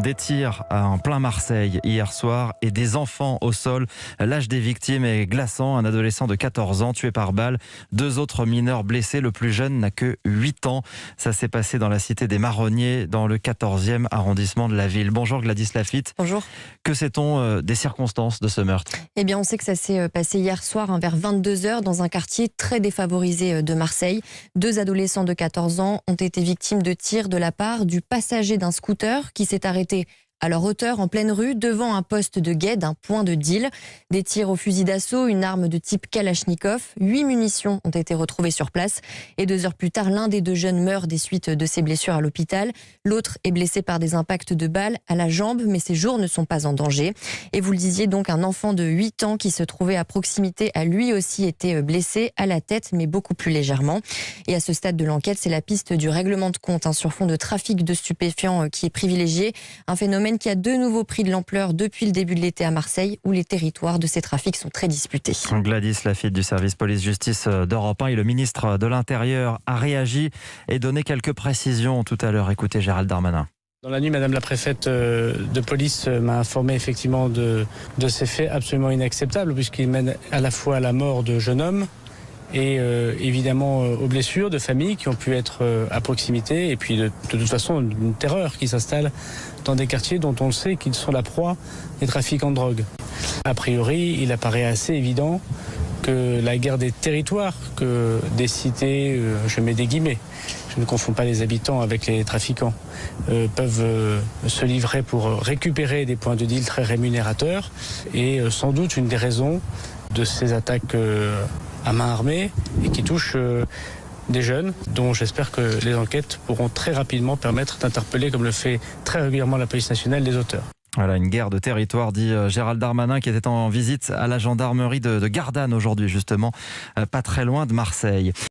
Des tirs en plein Marseille hier soir et des enfants au sol. L'âge des victimes est glaçant. Un adolescent de 14 ans tué par balle. 2 autres mineurs blessés. Le plus jeune n'a que 8 ans. Ça s'est passé dans la cité des Marronniers, dans le 14e arrondissement de la ville. Bonjour Gladys Lafitte. Bonjour. Que sait-on des circonstances de ce meurtre ? Eh bien, on sait que ça s'est passé hier soir vers 22h dans un quartier très défavorisé de Marseille. 2 adolescents de 14 ans ont été victimes de tirs de la part du passager d'un scooter qui s'est arrêté à leur hauteur en pleine rue devant un poste de guet d'un point de deal. Des tirs au fusil d'assaut, une arme de type Kalachnikov. 8 munitions ont été retrouvées sur place. Et 2 heures plus tard, l'un des 2 jeunes meurt des suites de ses blessures à l'hôpital. L'autre est blessé par des impacts de balles à la jambe, mais ses jours ne sont pas en danger. Et vous le disiez donc, un enfant de 8 ans qui se trouvait à proximité a lui aussi été blessé à la tête, mais beaucoup plus légèrement. Et à ce stade de l'enquête, c'est la piste du règlement de compte sur fond de trafic de stupéfiants qui est privilégiée. Un phénomène qui a de nouveau pris de l'ampleur depuis le début de l'été à Marseille, où les territoires de ces trafics sont très disputés. Gladys Lafitte du service police-justice d'Europe 1 et le ministre de l'Intérieur a réagi et donné quelques précisions tout à l'heure. Écoutez Gérald Darmanin. Dans la nuit, Madame la préfète de police m'a informé effectivement de ces faits absolument inacceptables, puisqu'ils mènent à la fois à la mort de jeunes hommes et évidemment aux blessures de familles qui ont pu être à proximité, et puis de toute façon une terreur qui s'installe dans des quartiers dont on le sait qu'ils sont la proie des trafiquants de drogue. A priori, il apparaît assez évident que la guerre des territoires, que des cités, je mets des guillemets, je ne confonds pas les habitants avec les trafiquants, peuvent se livrer pour récupérer des points de deal très rémunérateurs, et sans doute une des raisons de ces attaques à main armée et qui touchent des jeunes, dont j'espère que les enquêtes pourront très rapidement permettre d'interpeller, comme le fait très régulièrement la police nationale, les auteurs. Voilà, une guerre de territoire, dit Gérald Darmanin, qui était en visite à la gendarmerie de Gardanne aujourd'hui, justement, pas très loin de Marseille.